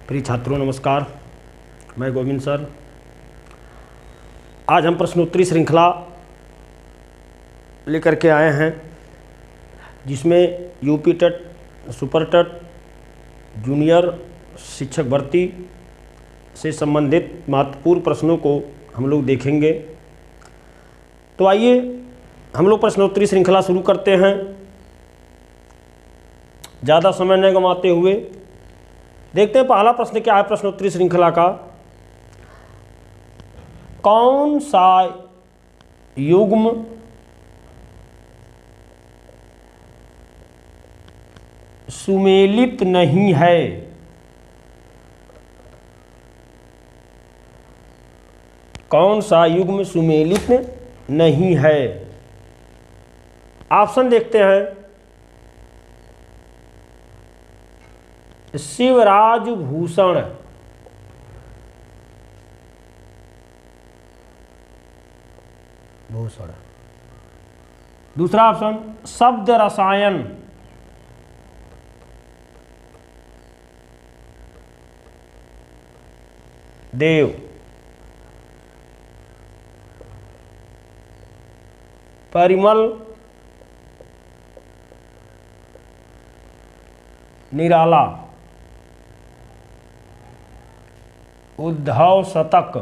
प्रिय छात्रों नमस्कार, मैं गोविंद सर। आज हम प्रश्नोत्तरी श्रृंखला लेकर के आए हैं, जिसमें UP TET, super TET, junior शिक्षक भर्ती से संबंधित महत्वपूर्ण प्रश्नों को हम लोग देखेंगे। तो आइए हम लोग प्रश्नोत्तरी श्रृंखला शुरू करते हैं। ज़्यादा समय न गंवाते हुए देखते हैं पहला प्रश्न क्या है प्रश्नोत्तरी श्रृंखला का। कौन सा युग्म सुमेलित नहीं है? कौन सा युग्म सुमेलित नहीं है? ऑप्शन देखते हैं। शिवराज भूषण, दूसरा ऑप्शन शब्द रसायन, देव, परिमल, निराला, उद्धव शतक,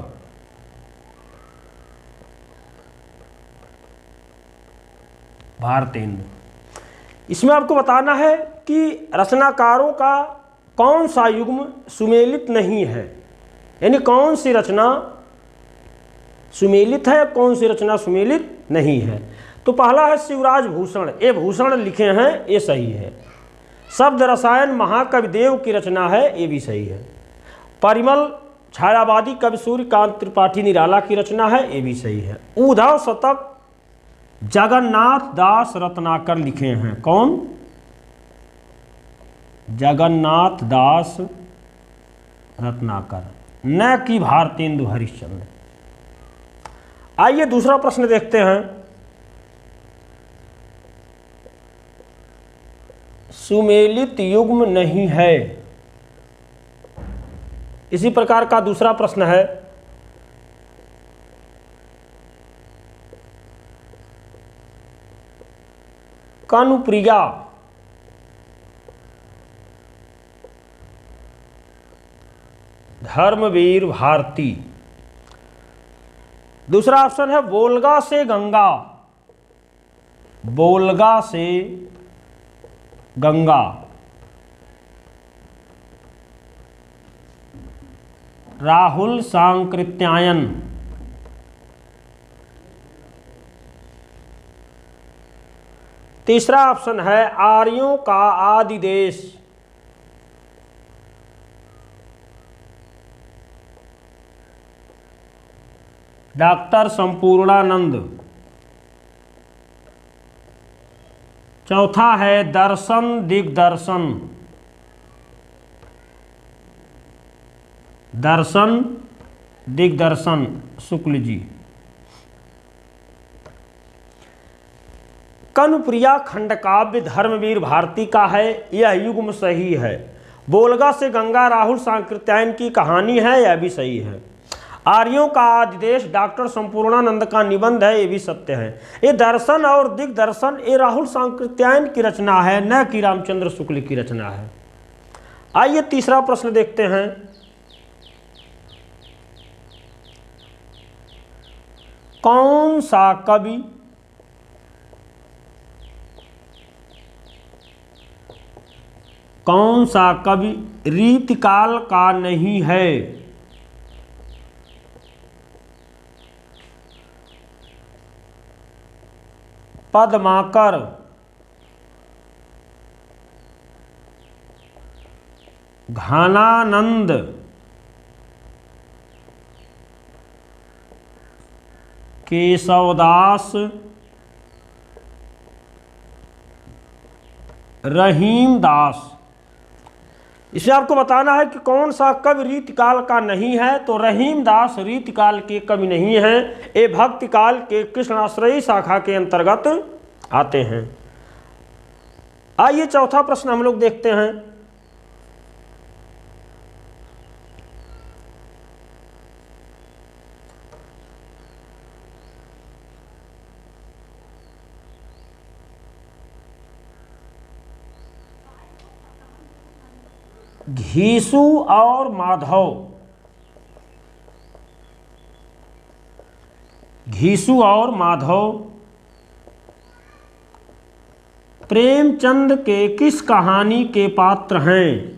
भारतेंदु। इसमें आपको बताना है कि रचनाकारों का कौन सा युग्म सुमेलित नहीं है, यानी कौन सी रचना सुमेलित है, कौन सी रचना सुमेलित नहीं है। तो पहला है शिवराज भूषण, ये भूषण लिखे हैं, ये सही है। शब्द रसायन महाकवि देव की रचना है, ये भी सही है। परिमल छायावादी कवि सूर्यकांत त्रिपाठी निराला की रचना है, ये भी सही है। उद्धव शतक जगन्नाथ दास रत्नाकर लिखे हैं। कौन? जगन्नाथ दास रत्नाकर, न कि भारतेंदु हरिश्चंद्र। आइए दूसरा प्रश्न देखते हैं। सुमेलित युग्म नहीं है, इसी प्रकार का दूसरा प्रश्न है। कानुप्रिया, धर्मवीर भारती। दूसरा ऑप्शन है बोलगा से गंगा, बोलगा से गंगा, राहुल सांकृत्यायन। तीसरा ऑप्शन है आर्यों का आदि देश, डॉक्टर संपूर्णानंद। चौथा है दर्शन दिग्दर्शन, दर्शन दिग्दर्शन शुक्ल जी। कानुप्रिया खंडकाव्य धर्मवीर भारती का है, यह युग्म सही है। बोलगा से गंगा राहुल सांकृत्यायन की कहानी है, यह भी सही है। आर्यों का आदिदेश डॉक्टर संपूर्णानंद का निबंध है, ये भी सत्य है। ये दर्शन और दिग्दर्शन ये राहुल सांकृत्यायन की रचना है, न कि रामचंद्र शुक्ल की रचना है। आइए तीसरा प्रश्न देखते हैं। कौन सा कवि रीतिकाल का नहीं है? पद्माकर, घनानंद, केशवदास, रहीमदास। इसे आपको बताना है कि कौन सा कवि रीतिकाल का नहीं है। तो रहीमदास रीतिकाल के कवि नहीं हैं, ये भक्तिकाल के कृष्णाश्रयी शाखा के अंतर्गत आते हैं। आइए चौथा प्रश्न हम लोग देखते हैं। घीसू और माधव, घीसू और माधव प्रेमचंद के किस कहानी के पात्र हैं?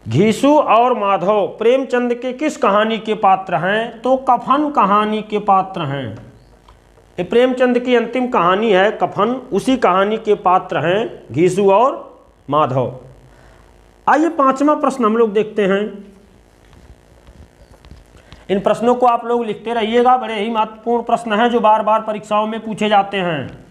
घीसू और माधव प्रेमचंद के किस कहानी के पात्र हैं? तो कफन कहानी के पात्र हैं। ये प्रेमचंद की अंतिम कहानी है कफन, उसी कहानी के पात्र हैं घीसू और माधव। आइए पांचवा प्रश्न हम लोग देखते हैं। इन प्रश्नों को आप लोग लिखते रहिएगा, बड़े ही महत्वपूर्ण प्रश्न हैं जो बार बार परीक्षाओं में पूछे जाते हैं।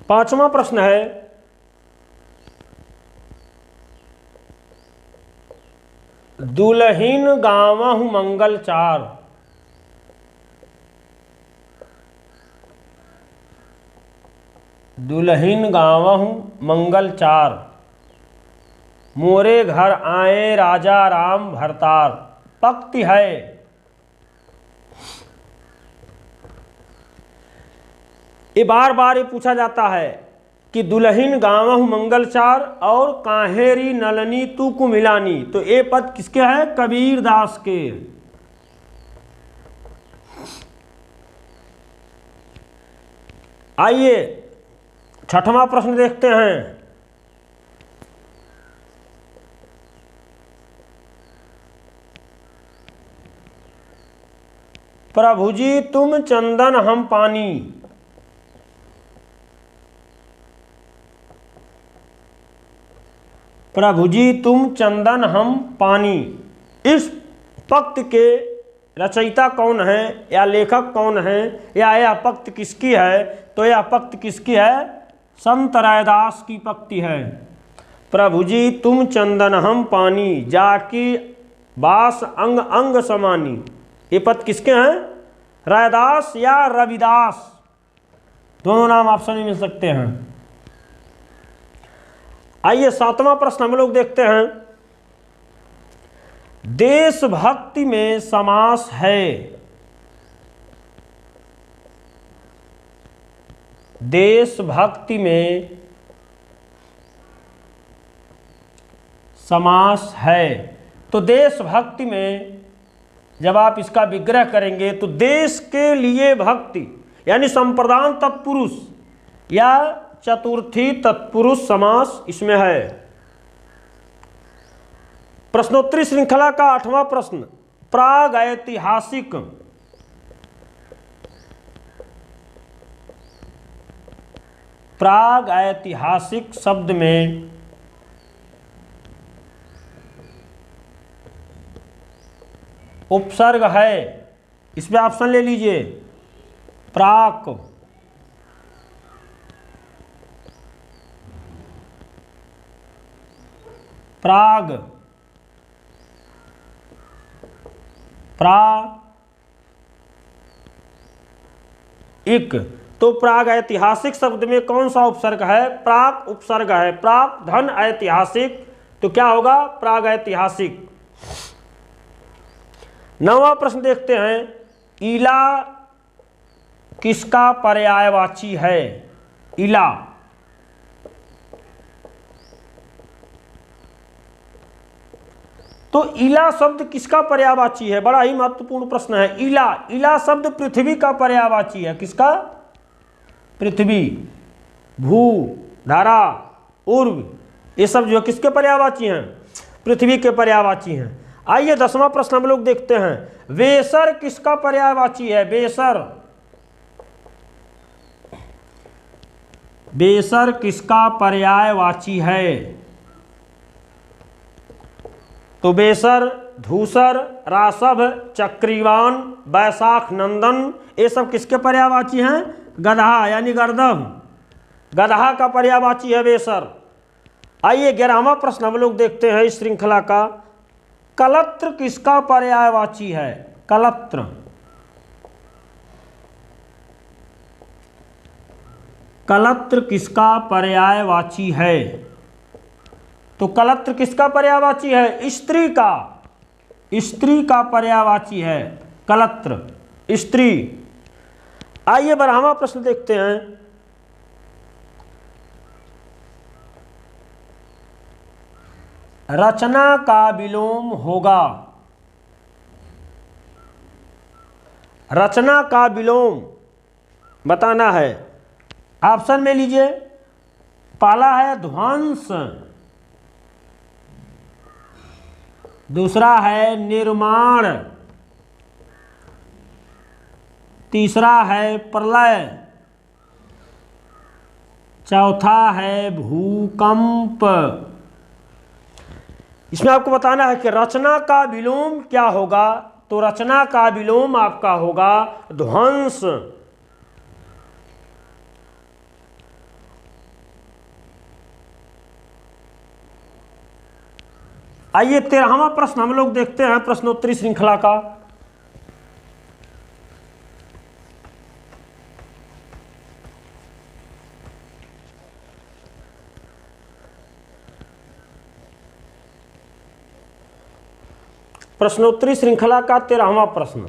पांचवा प्रश्न है, दुल्हिन गावहु मंगल चार, दुल्हिन गावहु मंगल चार, मोरे घर आए राजा राम भरतार, पंक्ति है। ये बार बार ये पूछा जाता है कि दुल्हिन गावहु मंगल चार और काहेरी नलनी तू को मिलानी, तो ये पद किसके हैं? कबीर दास के। आइए छठवां प्रश्न देखते हैं। प्रभु जी तुम चंदन हम पानी, प्रभु जी तुम चंदन हम पानी, इस पक्त के रचयिता कौन है या लेखक कौन है या यह पक्त किसकी है? तो यह पक्त किसकी है? संत रैदास की पक्ति है। प्रभु जी तुम चंदन हम पानी, जाकी बास अंग अंग समानी, ये पद किसके हैं? रैदास या रविदास, दोनों नाम ऑप्शन में मिल सकते हैं। आइए सातवां प्रश्न हम लोग देखते हैं। देशभक्ति में समास है, देशभक्ति में समास है, तो देशभक्ति में जब आप इसका विग्रह करेंगे तो देश के लिए भक्ति यानी संप्रदान तत्पुरुष या चतुर्थी तत्पुरुष समास इसमें है। प्रश्नोत्तरी श्रृंखला का आठवां प्रश्न, प्राग ऐतिहासिक, प्राग ऐतिहासिक शब्द में उपसर्ग है, इसमें ऑप्शन ले लीजिए। प्राक, प्राग, इक, तो प्राग ऐतिहासिक शब्द में कौन सा उपसर्ग है? प्राक उपसर्ग है। प्राक धन ऐतिहासिक, तो क्या होगा? प्राग ऐतिहासिक। नौवां प्रश्न देखते हैं। इला किसका पर्यायवाची है? इला, तो इला शब्द किसका पर्यायवाची है? बड़ा ही महत्वपूर्ण प्रश्न है। इला, इला शब्द पृथ्वी का पर्यायवाची है। किसका? पृथ्वी, भू, धारा, उर्व, ये सब जो किसके पर्यायवाची हैं? पृथ्वी के पर्यायवाची हैं। आइए 10वां प्रश्न हम लोग देखते हैं। वेसर किसका पर्यायवाची है? बेसर, बेसर किसका पर्यायवाची है? तो बेसर, धूसर, रासभ, चक्रीवान, बैसाख नंदन, ये सब किसके पर्यायवाची हैं? गधा यानी गर्दभ, गधा का पर्यायवाची है बेसर। आइए 11वां प्रश्न हम लोग देखते हैं इस श्रृंखला का। कलत्र किसका पर्यायवाची है? कलत्र, कलत्र किसका पर्यायवाची है? तो कलत्र किसका पर्यायवाची है? स्त्री का, स्त्री का पर्यायवाची है कलत्र, स्त्री। आइए 12वां प्रश्न देखते हैं। रचना का विलोम होगा। रचना का विलोम बताना है। ऑप्शन में लीजिए, पहला है ध्वंस, दूसरा है निर्माण, तीसरा है प्रलय, चौथा है भूकंप। इसमें आपको बताना है कि रचना का विलोम क्या होगा। तो रचना का विलोम आपका होगा ध्वंस। आइए 13वां प्रश्न हम लोग देखते हैं प्रश्नोत्तरी श्रृंखला का। प्रश्नोत्तरी श्रृंखला का 13वां प्रश्न।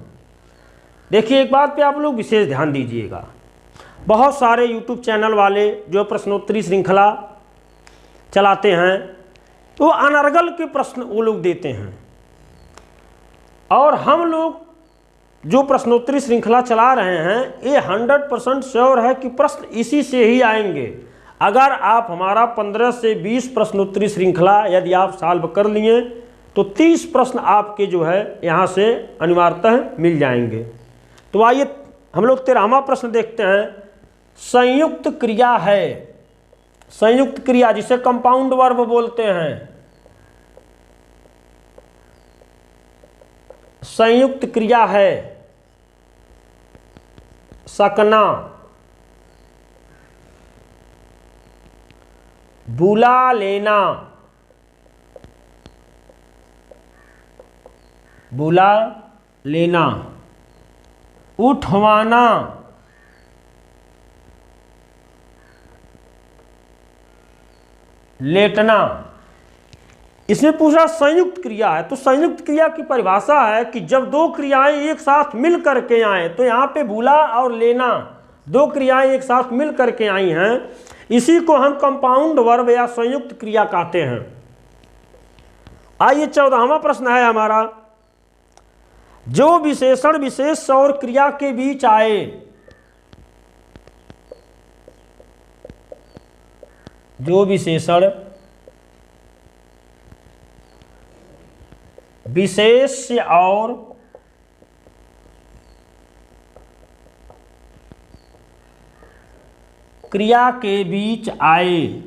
देखिए, एक बात पे आप लोग विशेष ध्यान दीजिएगा। बहुत सारे YouTube चैनल वाले जो प्रश्नोत्तरी श्रृंखला चलाते हैं तो अनर्गल के प्रश्न वो लोग देते हैं, और हम लोग जो प्रश्नोत्तरी श्रृंखला चला रहे हैं ये 100% श्योर है कि प्रश्न इसी से ही आएंगे। अगर आप हमारा 15 से 20 प्रश्नोत्तरी श्रृंखला यदि आप सॉल्व कर लिए तो 30 प्रश्न आपके जो है यहाँ से अनिवार्यतः मिल जाएंगे। तो आइए हम लोग 13वां प्रश्न देखते हैं। संयुक्त क्रिया है, संयुक्त क्रिया जिसे कंपाउंड वर्ब बोलते हैं, संयुक्त क्रिया है सकना, बुला लेना, बुला लेना, उठवाना, लेटना। इसमें पूछा संयुक्त क्रिया है, तो संयुक्त क्रिया की परिभाषा है कि जब दो क्रियाएं एक साथ मिल करके आए, तो यहाँ पे बुला और लेना दो क्रियाएं एक साथ मिल करके आई हैं, इसी को हम कंपाउंड वर्ब या संयुक्त क्रिया कहते हैं। आइए 14वां प्रश्न है हमारा। जो विशेषण विशेष और क्रिया के बीच आए, जो विशेषण विशेष और क्रिया के बीच आए,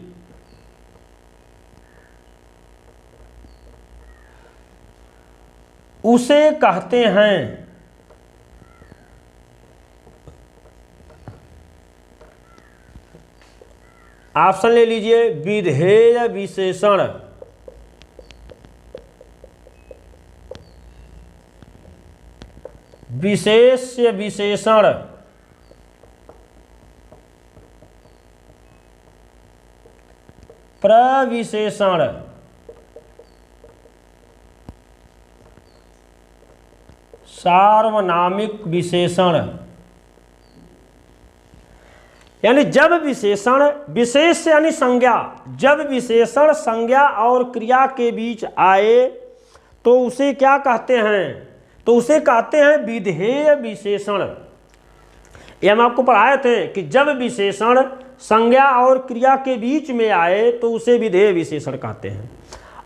उसे कहते हैं ऑप्शन ले लीजिए, विधेय विशेषण, विशेष्य विशेषण, प्रविशेषण, सार्वनामिक विशेषण। यानी जब विशेषण विशेष यानी संज्ञा, जब विशेषण संज्ञा और क्रिया के बीच आए तो उसे क्या कहते हैं? तो उसे कहते हैं विधेय विशेषण। ये हम आपको पढ़ाए थे कि जब विशेषण संज्ञा और क्रिया के बीच में आए तो उसे विधेय विशेषण कहते हैं,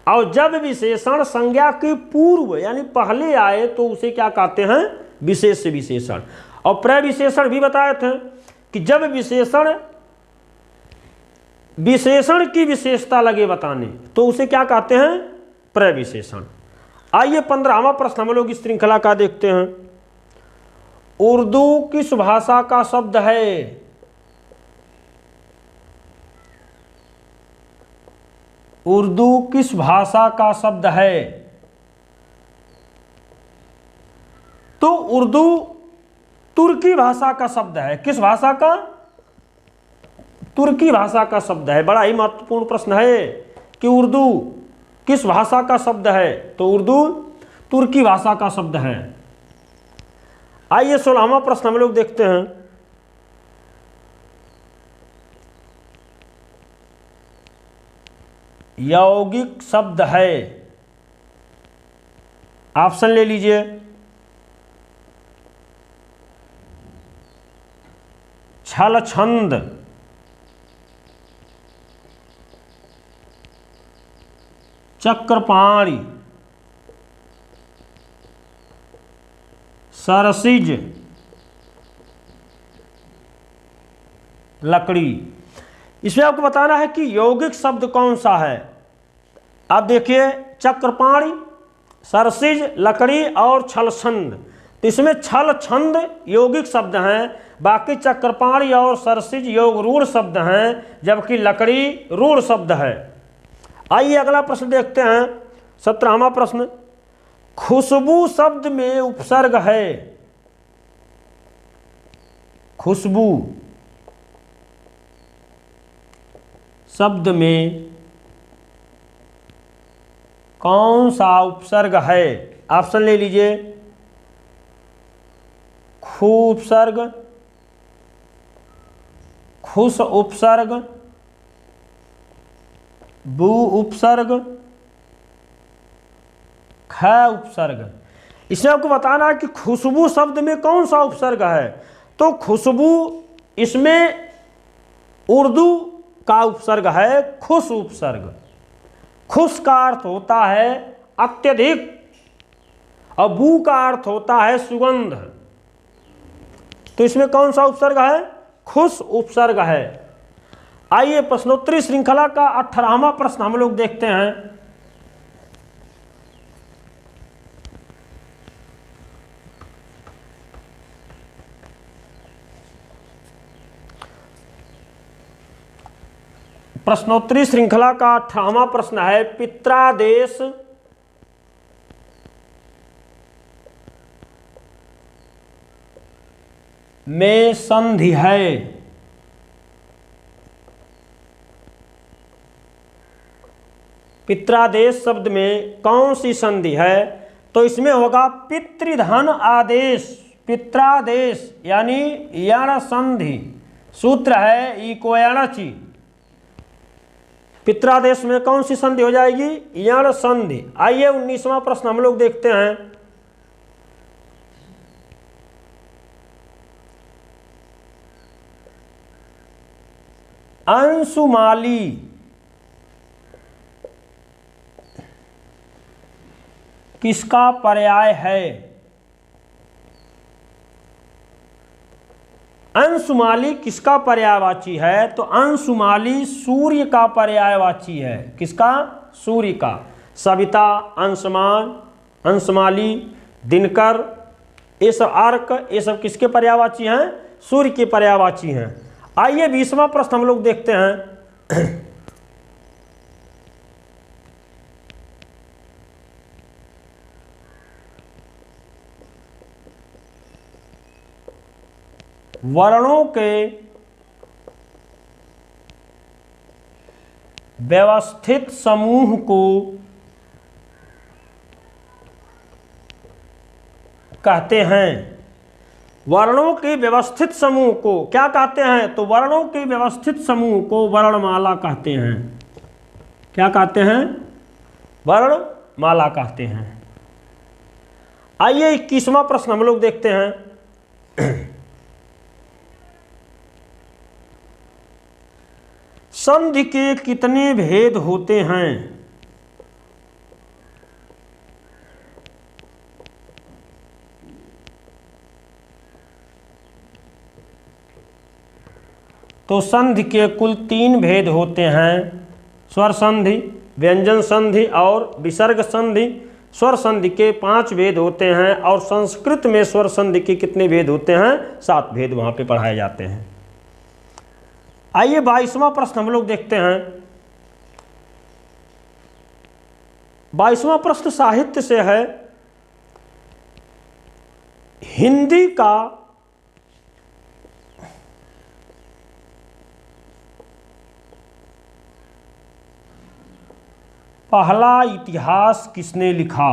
और जब विशेषण संज्ञा के पूर्व यानी पहले आए तो उसे क्या कहते हैं? विशेष्य विशेषण। और प्रविशेषण भी बताए थे कि जब विशेषण विशेषण की विशेषता लगे बताने तो उसे क्या कहते हैं? प्रविशेषण। आइए 15वां प्रश्न हम लोग इस श्रृंखला का देखते हैं। उर्दू किस भाषा का शब्द है? उर्दू किस भाषा का शब्द है? तो उर्दू तुर्की भाषा का शब्द है। किस भाषा का? तुर्की भाषा का शब्द है। बड़ा ही महत्वपूर्ण प्रश्न है कि उर्दू किस भाषा का शब्द है। तो उर्दू तुर्की भाषा का शब्द है। आइए 16वां प्रश्न हम लोग देखते हैं। यौगिक शब्द है, ऑप्शन ले लीजिए। छल छंद, चक्रपाणी, सरसिज, लकड़ी। इसमें आपको बताना है कि यौगिक शब्द कौन सा है। आप देखिए चक्रपाणी, सरसिज, लकड़ी और छलछंद। तो इसमें छल छंद यौगिक शब्द हैं, बाकी चक्रपाणी और सरसिज योग रूढ़ शब्द हैं, जबकि लकड़ी रूढ़ शब्द है। आइए अगला प्रश्न देखते हैं, 17वां प्रश्न। खुशबू शब्द में उपसर्ग है। खुशबू शब्द में कौन सा उपसर्ग है। ऑप्शन ले लीजिए। खु उपसर्ग, खुश उपसर्ग, बू उपसर्ग, ख उपसर्ग। इसमें आपको बताना है कि खुशबू शब्द में कौन सा उपसर्ग है। तो खुशबू इसमें उर्दू का उपसर्ग है, खुश उपसर्ग। खुश का अर्थ होता है अत्यधिक और बू का अर्थ होता है सुगंध। तो इसमें कौन सा उपसर्ग है, खुश उपसर्ग है। आइए प्रश्नोत्तरी श्रृंखला का 18वां प्रश्न हम लोग देखते हैं। प्रश्नोत्तरी श्रृंखला का 18वां प्रश्न है, पित्रादेश में संधि है। पित्रादेश शब्द में कौन सी संधि है। तो इसमें होगा पितृधन आदेश, पित्रादेश यानी यण संधि। सूत्र है इको यणचि। पित्रादेश में कौन सी संधि हो जाएगी, यण संधि। आइए 19वां प्रश्न हम लोग देखते हैं। अंशुमाली किसका पर्याय है। अंशुमाली किसका पर्यायवाची है। तो अंशुमाली सूर्य का पर्यायवाची है। किसका, सूर्य का। सविता, अंशमान, अंशमाली, दिनकर, ये सब अर्क, ये सब किसके पर्यायवाची हैं, सूर्य के पर्यायवाची हैं। आइए 20वां प्रश्न हम लोग देखते हैं। वर्णों के व्यवस्थित समूह को कहते हैं। वर्णों के व्यवस्थित समूह को क्या कहते हैं। तो वर्णों के व्यवस्थित समूह को वर्णमाला कहते हैं। क्या कहते हैं, वर्णमाला कहते हैं। आइए 21वां प्रश्न हम लोग देखते हैं। संधि के कितने भेद होते हैं। तो संधि के कुल 3 भेद होते हैं। स्वर संधि, व्यंजन संधि और विसर्ग संधि। स्वर संधि के 5 भेद होते हैं और संस्कृत में स्वर संधि के कितने भेद होते हैं, 7 भेद वहाँ पे पढ़ाए जाते हैं। आइए 22वां प्रश्न हम लोग देखते हैं। 22वां प्रश्न साहित्य से है। हिंदी का पहला इतिहास किसने लिखा।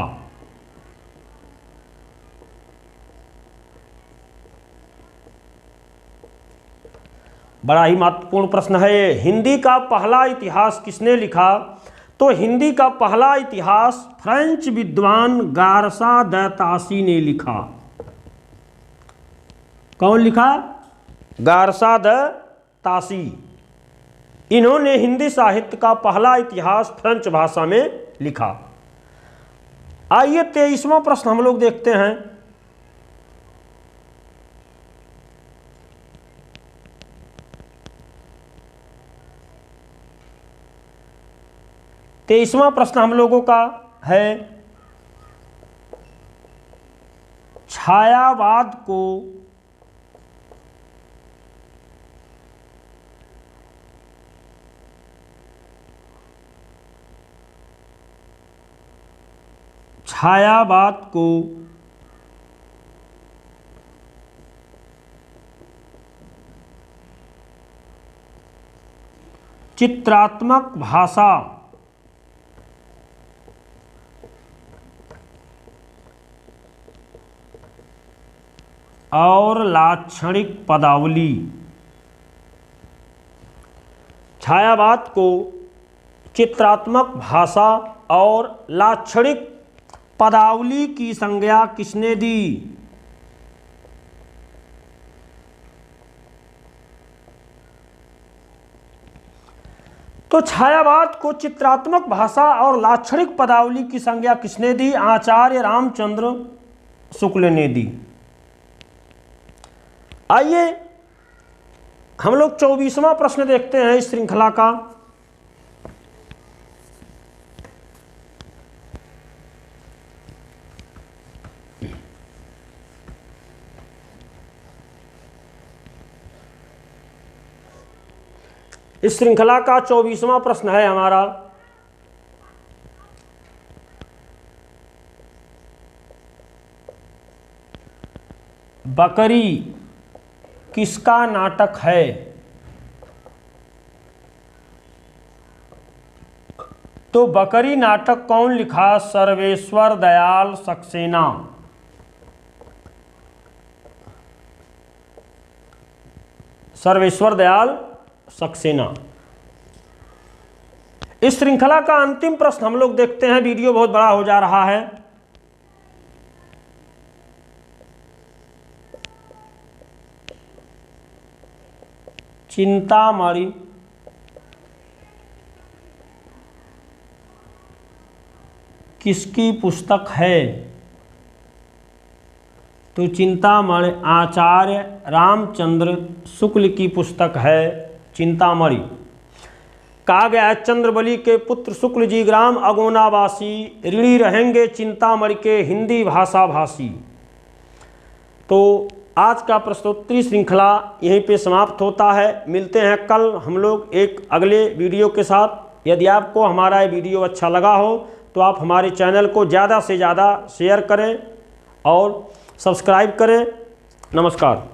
बड़ा ही महत्वपूर्ण प्रश्न है ये। हिंदी का पहला इतिहास किसने लिखा? तो हिंदी का पहला इतिहास फ्रेंच विद्वान गारसा द तासी ने लिखा। कौन लिखा? गारसा द तासी। इन्होंने हिंदी साहित्य का पहला इतिहास फ्रेंच भाषा में लिखा। आइए 23वां प्रश्न हम लोग देखते हैं। तेईसवां प्रश्न हम लोगों का है, छायावाद को चित्रात्मक भाषा और लाक्षणिक पदावली। छायावाद को चित्रात्मक भाषा और लाक्षणिक पदावली की संज्ञा किसने दी? तो छायावाद को चित्रात्मक भाषा और लाक्षणिक पदावली की संज्ञा किसने दी? आचार्य रामचंद्र शुक्ल ने दी। आइए हम लोग 24वां प्रश्न देखते हैं इस श्रृंखला का। इस श्रृंखला का 24वां प्रश्न है हमारा, बकरी किसका नाटक है? तो बकरी नाटक कौन लिखा? सर्वेश्वर दयाल सक्सेना। सर्वेश्वर दयाल सक्सेना। इस श्रृंखला का अंतिम प्रश्न हम लोग देखते हैं। वीडियो बहुत बड़ा हो जा रहा है। चिंतामणि किसकी पुस्तक है? तो चिंतामणि आचार्य रामचंद्र शुक्ल की पुस्तक है चिंतामणि। कहा गया है, चंद्रबली के पुत्र शुक्ल जी ग्राम अगोनावासी, ऋणी रहेंगे चिंतामणि के हिंदी भाषा भाषी। तो आज का प्रश्नोत्तरी श्रृंखला यहीं पे समाप्त होता है। मिलते हैं कल हम लोग एक अगले वीडियो के साथ। यदि आपको हमारा ये वीडियो अच्छा लगा हो तो आप हमारे चैनल को ज़्यादा से ज़्यादा शेयर करें और सब्सक्राइब करें। नमस्कार।